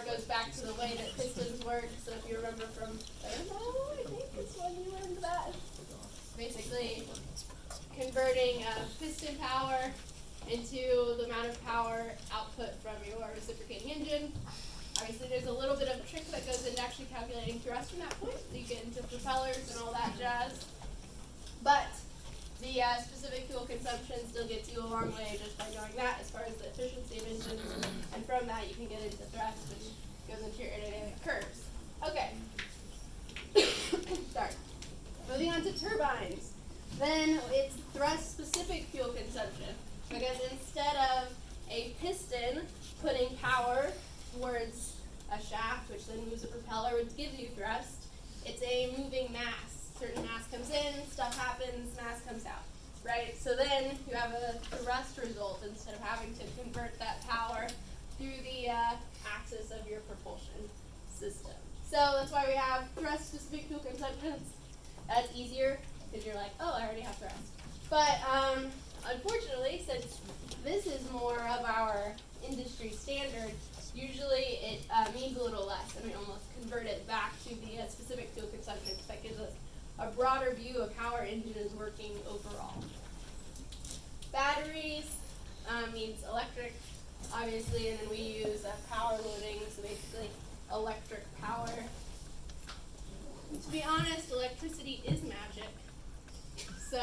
power goes back to the way that pistons work. So if you remember from, I don't know, I think it's when you learned that. Basically, converting piston power into the amount of power output from your reciprocating engine. Obviously, there's a little bit of a trick that goes into actually calculating thrust from that point, so you get into propellers and all that jazz. But the specific fuel consumption still gets you a long way just by knowing that as far as the efficiency of engines. And from that, you can get into thrust, which goes into your aerodynamic curves. Okay. Sorry. Moving on to turbines. Then it's thrust-specific fuel consumption. Because instead of a piston putting power towards a shaft, which then moves a propeller, which gives you thrust, it's a moving mass. Certain mass comes in, stuff happens, mass comes out, right? So then you have a thrust result instead of having to convert that power through the axis of your propulsion system. So that's why we have thrust-specific fuel consumptions. That's easier because you're like, oh, I already have thrust. But unfortunately, since this is more of our industry standard, usually it means a little less, and we almost convert it back to the specific fuel consumption, because that gives us a broader view of how our engine is working overall. Batteries means electric, obviously, and then we use power loading, so basically electric power. To be honest, electricity is magic. So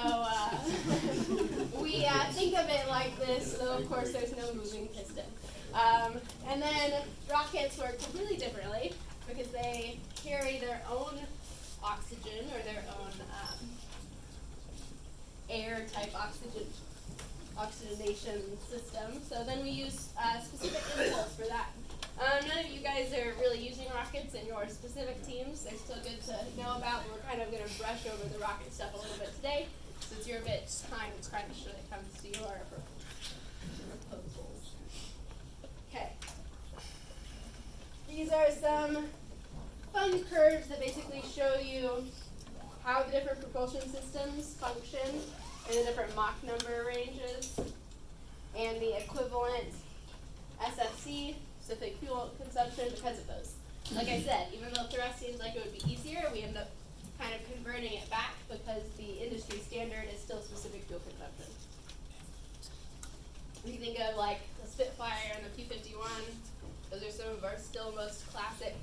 we think of it like this, though of course there's no moving piston. And then rockets work completely differently because they carry their own oxygen or their own air type oxygenation system. So then we use specific impulse for that. None of you guys are really using rockets in your specific teams. They're still good to know about, but we're kind of going to brush over the rocket stuff a little bit today, since you're a bit time crunched when it comes to your proposals. Okay. These are some fun curves that basically show you how the different propulsion systems function in the different Mach number ranges and the equivalent SFC, specific fuel consumption, because of those. Like I said, even though thrust seems like it would be easier, we end up kind of converting it back because the industry standard is still specific fuel consumption. If you think of like the Spitfire and the P-51, those are some of our still most classic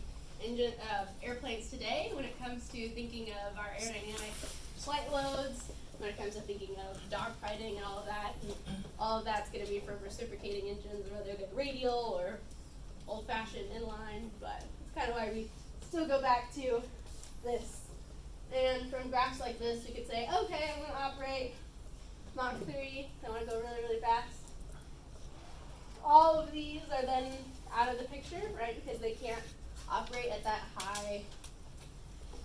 airplanes today when it comes to thinking of our aerodynamic flight loads, when it comes to thinking of dogfighting and all of that. And all of that's going to be from reciprocating engines, whether they're radial or old-fashioned inline, but it's kind of why we still go back to this. And from graphs like this, we could say, okay, I'm going to operate Mach 3, I want to go really, really fast. All of these are then out of the picture, right, because they can't operate at that high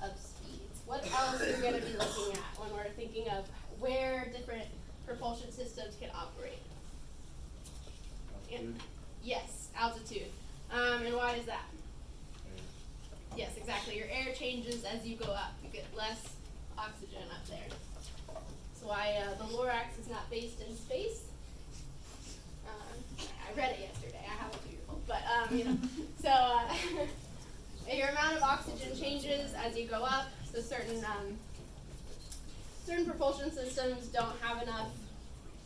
of speeds. What else are we going to be looking at when we're thinking of where different propulsion systems can operate? Altitude. Yes, altitude. And why is that? Yes, exactly. Your air changes as you go up. You get less oxygen up there. That's why the Lorax is not based in space. I read it yesterday. I have a 2-year-old, but so your amount of oxygen changes as you go up. So certain propulsion systems don't have enough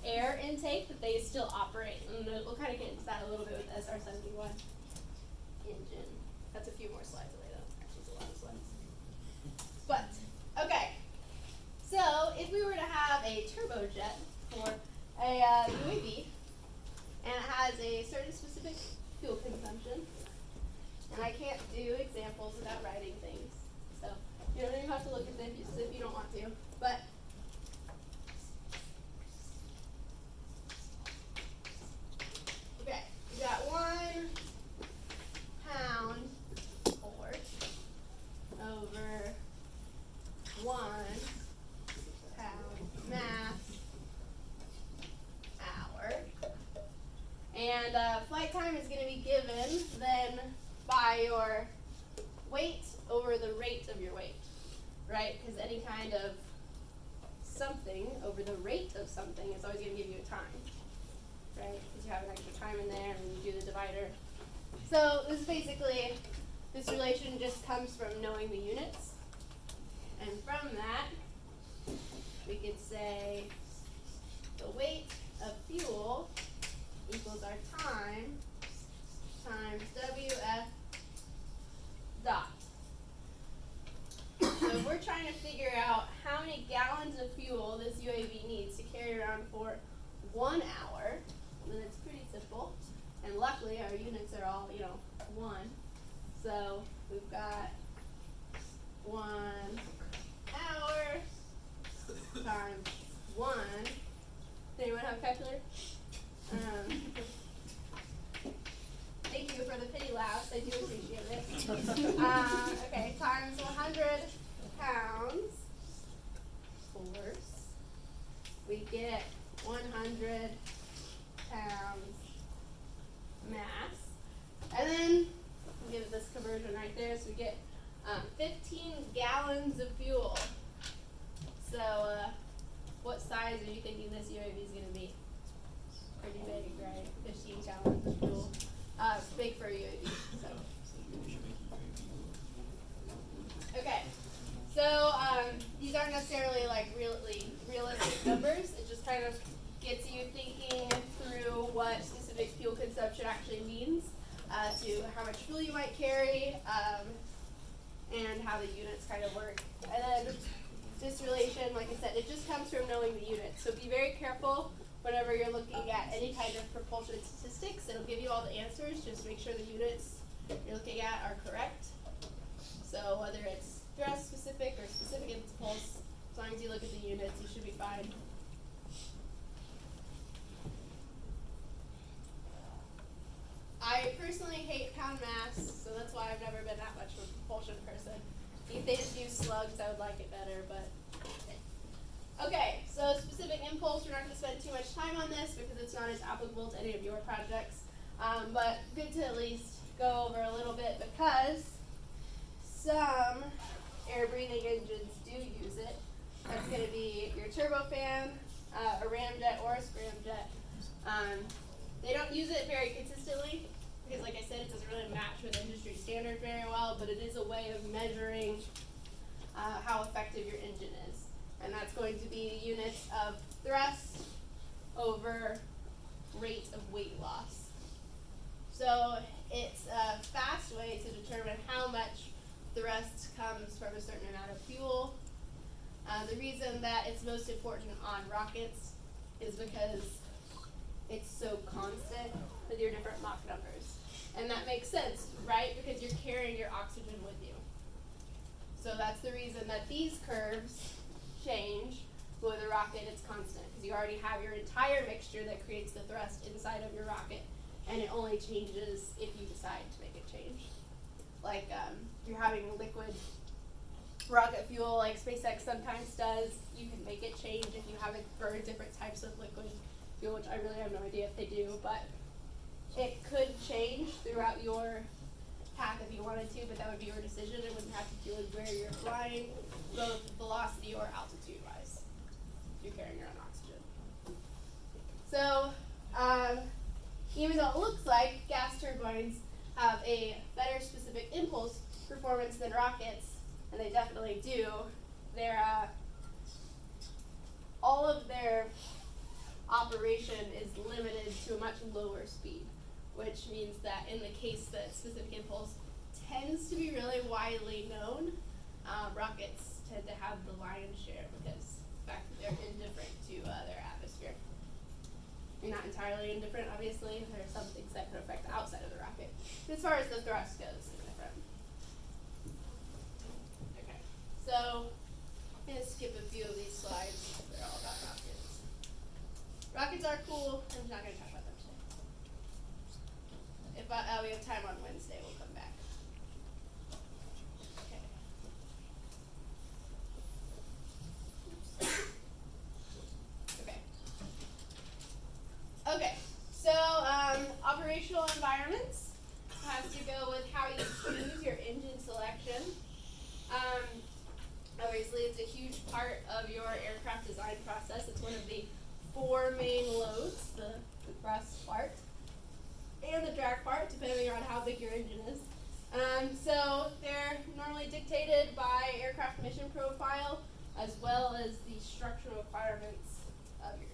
air intake that they still operate, and we'll kind of get into that a little bit with the SR-71 engine. That's a few more slides away though. Actually, it's a lot of slides. But okay, so if we were to have a turbojet for a UAV, and it has a certain specific fuel consumption, and I can't do examples without writing things, so you don't even have to look at this if you don't want to, but okay, we got 1 pound force over 1 pound mass hour. And flight time is going to be given then by your weight over the rate of your weight, right? Because any kind of something over the rate of something is always going to give you a time, right? Because you have an extra time in there and you do the divider. So this is basically, this relation just comes from knowing the units. And from that, we could say the weight of fuel equals our time times WF dot. So we're trying to figure out how many gallons of fuel this UAV needs to carry around for 1 hour. And then it's pretty simple. And luckily our units are all, 1. So we've got 1 hour times 1. Does anyone have a calculator? Thank you for the pity laughs. I do appreciate it. Okay, times 100 pounds force. We get 100 pounds mass. And then we'll give this conversion right there. So we get 15 gallons of fuel. So what size are you thinking this UAV is going to be? Pretty big, right? 15 gallons of fuel. It's big for a UAV. So. Okay. So these aren't necessarily like really realistic numbers. It just kind of gets you thinking through what specific fuel consumption actually means, to how much fuel you might carry, and how the units kind of work. And then this relation, like I said, it just comes from knowing the units. So be very careful whenever you're looking at any kind of propulsion statistics. It'll give you all the answers. Just make sure the units you're looking at are correct. So whether it's thrust specific or specific impulse, as long as you look at the units, you should be fine. I personally hate pound mass, so that's why I've never been that much of a propulsion person. If they just use slugs, I would like it better, but okay, so specific impulse, we're not going to spend too much time on this because it's not as applicable to any of your projects, but good to at least go over a little bit because some air-breathing engines do use it. That's going to be your turbofan, a ramjet, or a scramjet. They don't use it very consistently because, like I said, it doesn't really match with industry standard very well, but it is a way of measuring how effective your engine is. And that's going to be units of thrust over rate of weight loss. So it's a fast way to determine how much thrust comes from a certain amount of fuel. The reason that it's most important on rockets is because it's so constant with your different Mach numbers. And that makes sense, right? Because you're carrying your oxygen with you. So that's the reason that these curves change. With a rocket, it's constant because you already have your entire mixture that creates the thrust inside of your rocket, and it only changes if you decide to make it change. Like you're having liquid rocket fuel like SpaceX sometimes does, you can make it change if you have it for different types of liquid fuel, which I really have no idea if they do, but it could change throughout your path if you wanted to, but that would be your decision. It wouldn't have to do with where you're flying, both velocity or altitude wise. You're carrying your own oxygen. So even though it looks like gas turbines have a better specific impulse performance than rockets, and they definitely do, all of their operation is limited to a much lower speed, which means that in the case that specific impulse tends to be really widely known, rockets tend to have the lion's share because the fact that they're indifferent to their atmosphere. You're not entirely indifferent, obviously. There are some things that could affect the outside of the rocket. As far as the thrust goes, it's different. Okay, so I'm going to skip a few of these slides. They're all about rockets. Rockets are cool. I'm not going to talk about them today. If we have time on Wednesday, we'll come back. Okay. Okay. Okay. So operational environments has to go with how you choose your engine selection. Obviously, it's a huge part of your aircraft design process. It's one of the 4 main loads, the thrust part. and the drag part, depending on how big your engine is. So they're normally dictated by aircraft mission profile as well as the structural requirements of your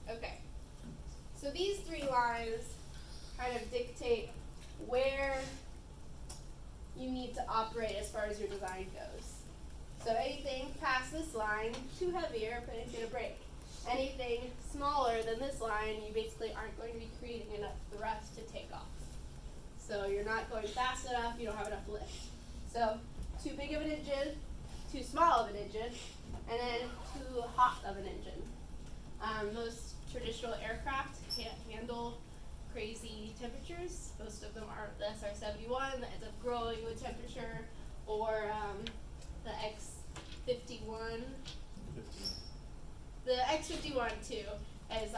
aircraft. Okay, so these three lines kind of dictate where you need to operate as far as your design goes. So anything past this line, too heavy, airplane's gonna break. Anything smaller than this line, you basically aren't going to be creating enough thrust to take off. So you're not going fast enough, you don't have enough lift. So too big of an engine, too small of an engine, and then too hot of an engine. Most traditional aircraft can't handle crazy temperatures. Most of them are the SR-71 that ends up growing with temperature, or the X-51. The X-51 too is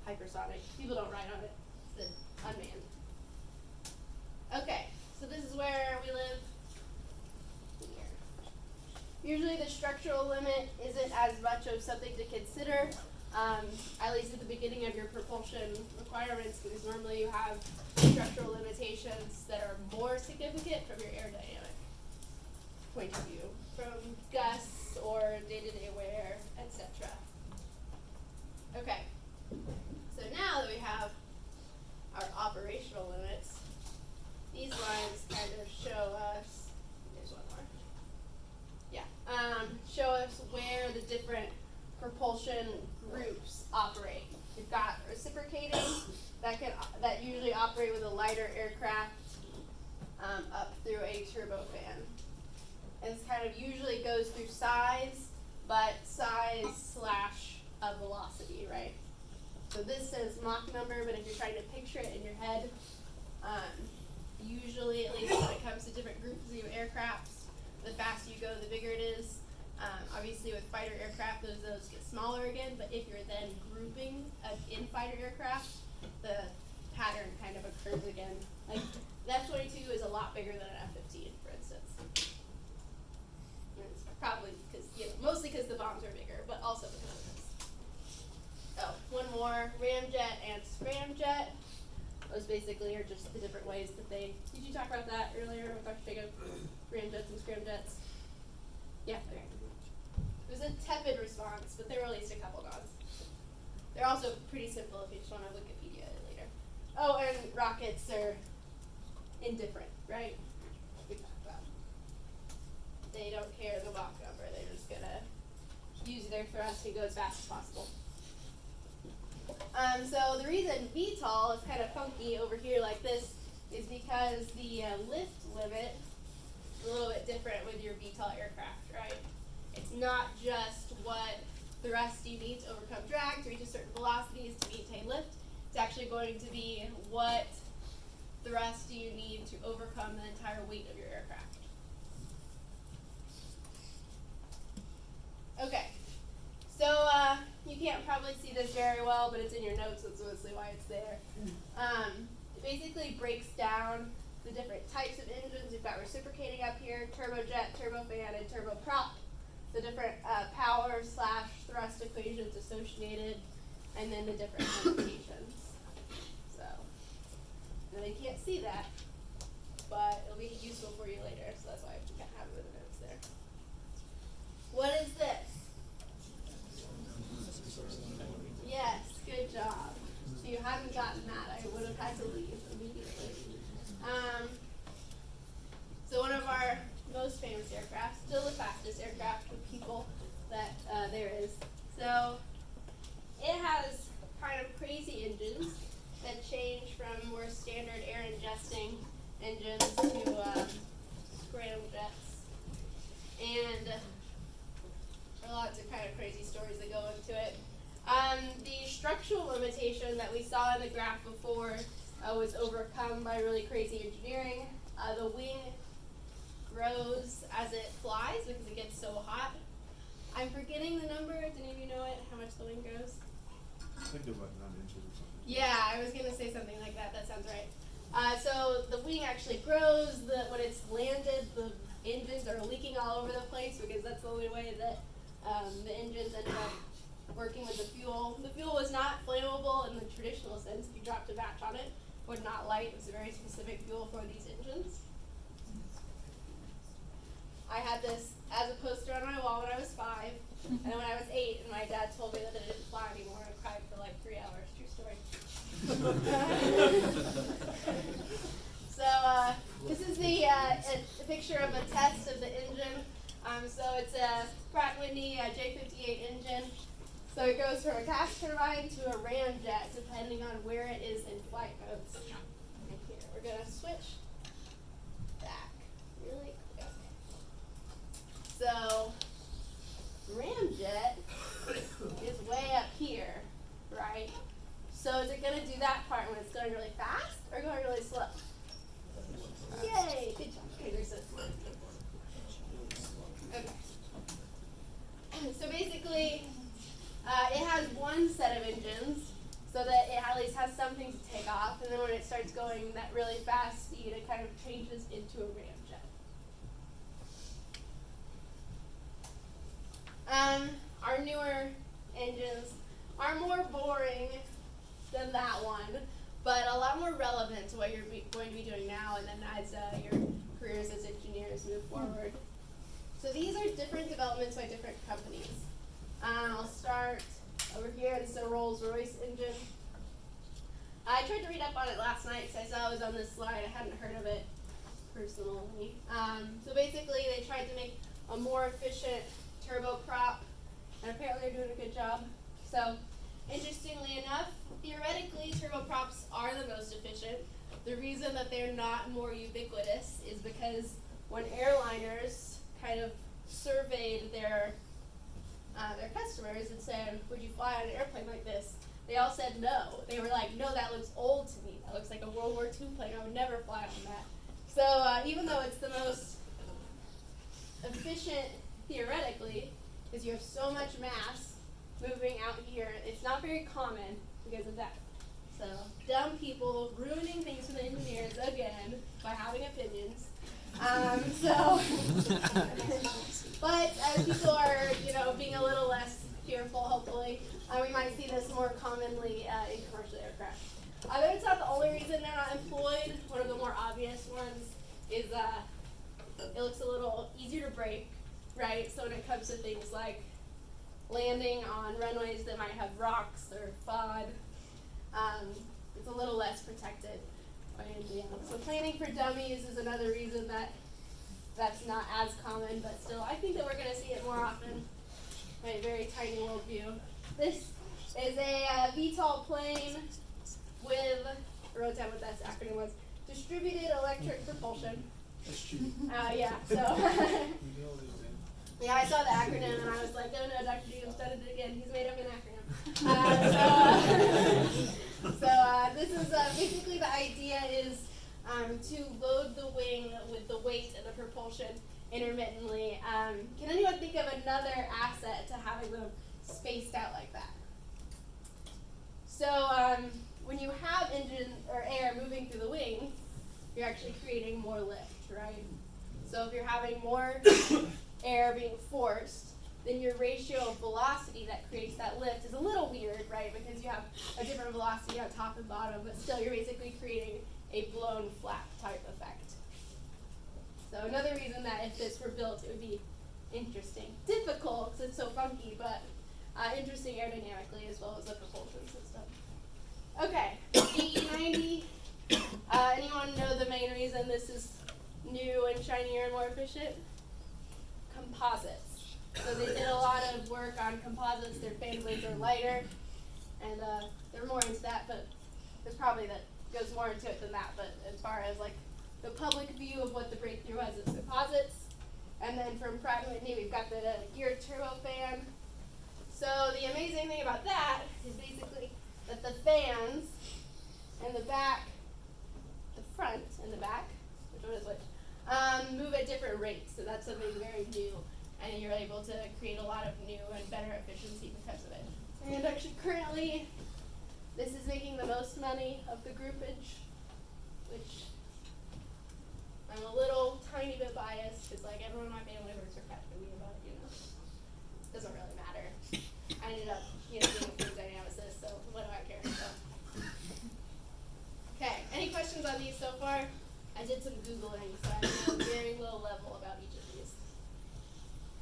hypersonic. People don't ride on it. It's unmanned. Okay, so this is where we live here. Usually the structural limit isn't as much of something to consider, at least at the beginning of your propulsion requirements, because normally you have structural limitations that are more significant from your aerodynamic point of view, from gusts or day-to-day wear, etc. Okay, so now that we have our operational limits, these lines kind of show us, there's one more, yeah, show us where the different propulsion groups operate. We've got reciprocating that usually operate with a lighter aircraft up through a turbofan. And this kind of usually goes through size, but size slash a velocity, right? So this says Mach number, but if you're trying to picture it in your head, usually, at least when it comes to different groups of aircrafts, the faster you go, the bigger it is. Obviously with fighter aircraft, those get smaller again, but if you're then grouping in fighter aircraft, the pattern kind of occurs again. Like, the F-22 is a lot bigger than an F-15, for instance. And it's probably because, mostly because the bombs are bigger, but also because of this. Oh, one more, ramjet and scramjet. Those basically are just the different ways that they, did you talk about that earlier with Dr. Jacob? Ramjets and scramjets? Yeah, okay. It was a tepid response, but they released a couple nods. They're also pretty simple if you just want to Wikipedia it later. Oh, and rockets are indifferent, right? We talked about. They don't care the Mach number. They're just gonna use their thrust and go as fast as possible. So the reason VTOL is kind of funky over here like this is because the lift limit is a little bit different with your VTOL aircraft, right? It's not just what thrust you need to overcome drag to reach a certain velocities to maintain lift. It's actually going to be what thrust do you need to overcome the entire weight of your aircraft. Okay, so you can't probably see this very well, but it's in your notes, that's mostly why it's there. It basically breaks down the different types of engines. We've got reciprocating up here, turbojet, turbofan, and turboprop. The different power slash thrust equations associated, and then the different limitations. So, now you can't see that, but it'll be useful for you later, so that's why I kind of have it in the notes there. What is this? Yes, good job. If you hadn't gotten that, I would have had to leave immediately. So one of our most famous aircraft, still the fastest aircraft for people that there is. So it has kind of crazy engines that change from more standard air ingesting engines to scramjets. And there are lots of kind of crazy stories that go into it. The structural limitation that we saw in the graph before was overcome by really crazy engineering. The wing grows as it flies because it gets so hot. I'm forgetting the number. Did any of you know it? How much the wing grows? I think it was like 9 inches or something. Yeah, I was going to say something like that. That sounds right. So the wing actually grows. When it's landed, the engines are leaking all over the place because that's the only way that the engines end up working with the fuel. The fuel was not flammable in the traditional sense. If you dropped a match on it, it would not light. It was a very specific fuel for these engines. I had this as a poster on my wall when I was 5, and then when I was 8, and my dad told me that it didn't fly anymore, I cried for like 3 hours. True story. So this is a picture of a test of the engine. So it's a Pratt & Whitney J58 engine. So it goes from a gas turbine to a ramjet, depending on where it is in flight modes. Right here, we're gonna switch back really quick. So ramjet is way up here, right? So is it gonna do that part when it's going really fast or going really slow? Yay! Good job. Okay, there's this one. Okay. So basically, it has one set of engines, so that it at least has something to take off, and then when it starts going that really fast speed, it kind of changes into a ramjet. Our newer engines are more boring than that one, but a lot more relevant to what you're going to be doing now, and then as your careers as engineers move forward. So these are different developments by different companies. I'll start over here. This is a Rolls-Royce engine. I tried to read up on it last night because I saw it was on this slide. I hadn't heard of it personally. So basically, they tried to make a more efficient turboprop, and apparently they're doing a good job. So, interestingly enough, theoretically, turboprops are the most efficient. The reason that they're not more ubiquitous is because when airliners kind of surveyed their customers and said, would you fly on an airplane like this? They all said no. They were like, no, that looks old to me. That looks like a World War II plane. I would never fly on that. So even though it's the most efficient theoretically, because you have so much mass moving out here, it's not very common because of that. So dumb people ruining things for the engineers again by having opinions. But as people are, being a little less fearful, hopefully, we might see this more commonly in commercial aircraft. But it's not the only reason they're not employed. One of the more obvious ones is it looks a little easier to break, right? So when it comes to things like landing on runways that might have rocks or FOD, it's a little less protected. So planning for dummies is another reason that's not as common, but still, I think that we're going to see it more often. Right, very tiny worldview. This is a VTOL plane with, I wrote down what that acronym was, Distributed Electric Propulsion. Yeah, so, yeah, I saw the acronym and I was like, oh no, Dr. Jacobs done it again. He's made up an acronym. This is basically the idea is to load the wing with the weight and the propulsion intermittently. Can anyone think of another asset to having them spaced out like that? So when you have engine or air moving through the wing, you're actually creating more lift, right? So if you're having more air being forced, then your ratio of velocity that creates that lift is a little weird, right? Because you have a different velocity on top and bottom, but still you're basically creating a blown flap type effect. So another reason that if this were built, it would be interesting. Difficult, because it's so funky, but interesting aerodynamically as well as the propulsion system. Okay, E90. Anyone know the main reason this is new and shinier and more efficient? Composites. So they did a lot of work on composites. Their fan blades are lighter, and they're more into that, but there's probably that goes more into it than that. But as far as like the public view of what the breakthrough was, it's composites. And then from Pratt & Whitney, we've got the geared turbofan. So the amazing thing about that is basically that the fans and the back, the front and the back, which one is which, move at different rates. So that's something very new. And you're able to create a lot of new and better efficiency because of it. And actually currently, this is making the most money of the groupage, which I'm a little tiny bit biased because everyone in my family works for Pratt & Whitney, but doesn't really matter. I ended up being a fluid dynamicist, so what do I care? So. Okay, any questions on these so far? I did some Googling, so I know very low level about each of these.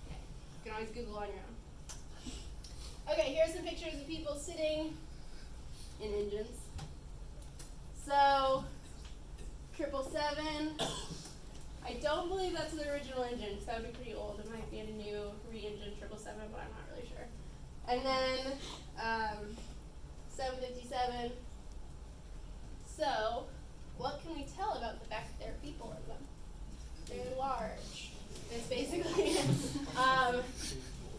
Okay, you can always Google on your own. Okay, here's some pictures of people sitting in engines. So, 777, I don't believe that's the original engine, because that would be pretty old. It might be a new re-engine 777, but I'm not really sure. And then, 757. So, what can we tell about the fact that there are people in them? They're large. It's basically,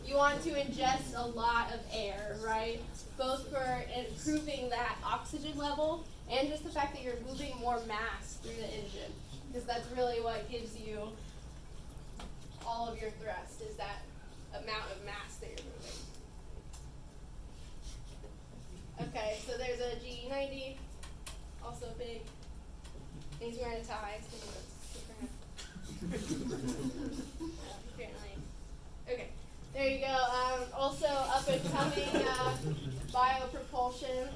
you want to ingest a lot of air, right? Both for improving that oxygen level and just the fact that you're moving more mass through the engine. Because that's really what gives you all of your thrust, is that amount of mass that you're moving. Okay, so there's a GE90, also big. He's wearing a tie, so that's good for him. Apparently. Okay, there you go. Also up and coming biopropulsion.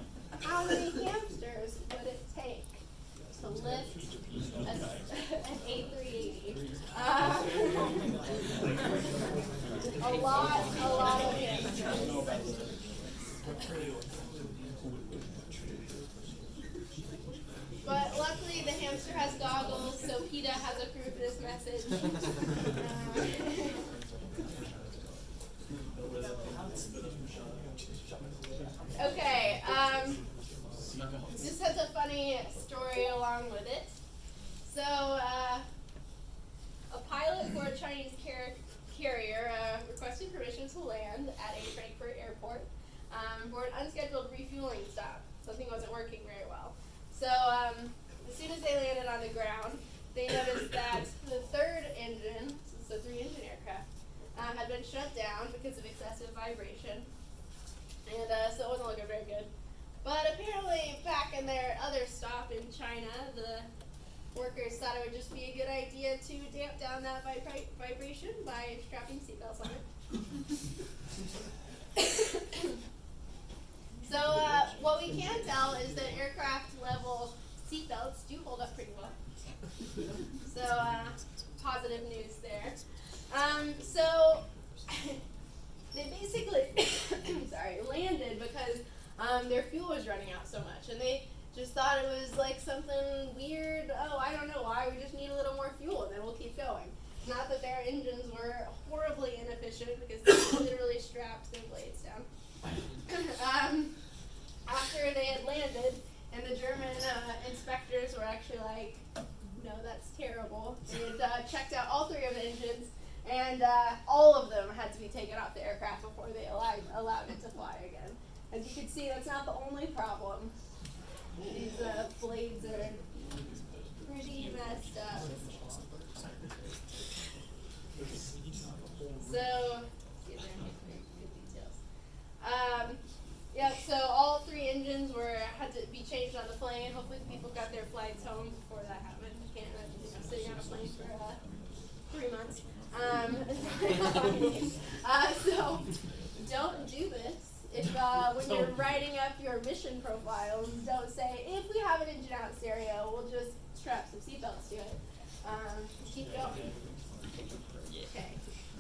How many hamsters would it take to lift an A380? A lot of hamsters. But luckily the hamster has goggles, so PETA has approved this message. Okay, this has a funny story along with it. So, a pilot for a Chinese carrier requested permission to land at a Frankfurt airport for an unscheduled refueling stop. Something wasn't working very well. So, as soon as they landed on the ground, they noticed that the third engine, so it's a 3-engine aircraft, had been shut down because of excessive vibration. And so it wasn't looking very good. But apparently back in their other stop in China, the workers thought it would just be a good idea to damp down that vibration by strapping seatbelts on it. So what we can tell is that aircraft level seatbelts do hold up pretty well. So positive news there. So they basically landed because their fuel was running out so much, and they just thought it was like something weird. Oh, I don't know why. We just need a little more fuel, and then we'll keep going. Not that their engines were horribly inefficient because they literally strapped their blades down. After they had landed, and the German inspectors were actually like, "No, that's terrible." They had checked out all 3 of the engines. And all of them had to be taken off the aircraft before they allowed it to fly again. As you can see, that's not the only problem. These blades are pretty messed up. So, good details. Yeah, so all 3 engines had to be changed on the plane. Hopefully the people got their flights home before that happened. You can't imagine sitting on a plane for 3 months. So don't do this. If when you're writing up your mission profiles, don't say, if we have an engine out stereo, we'll just strap some seatbelts to it. Keep going.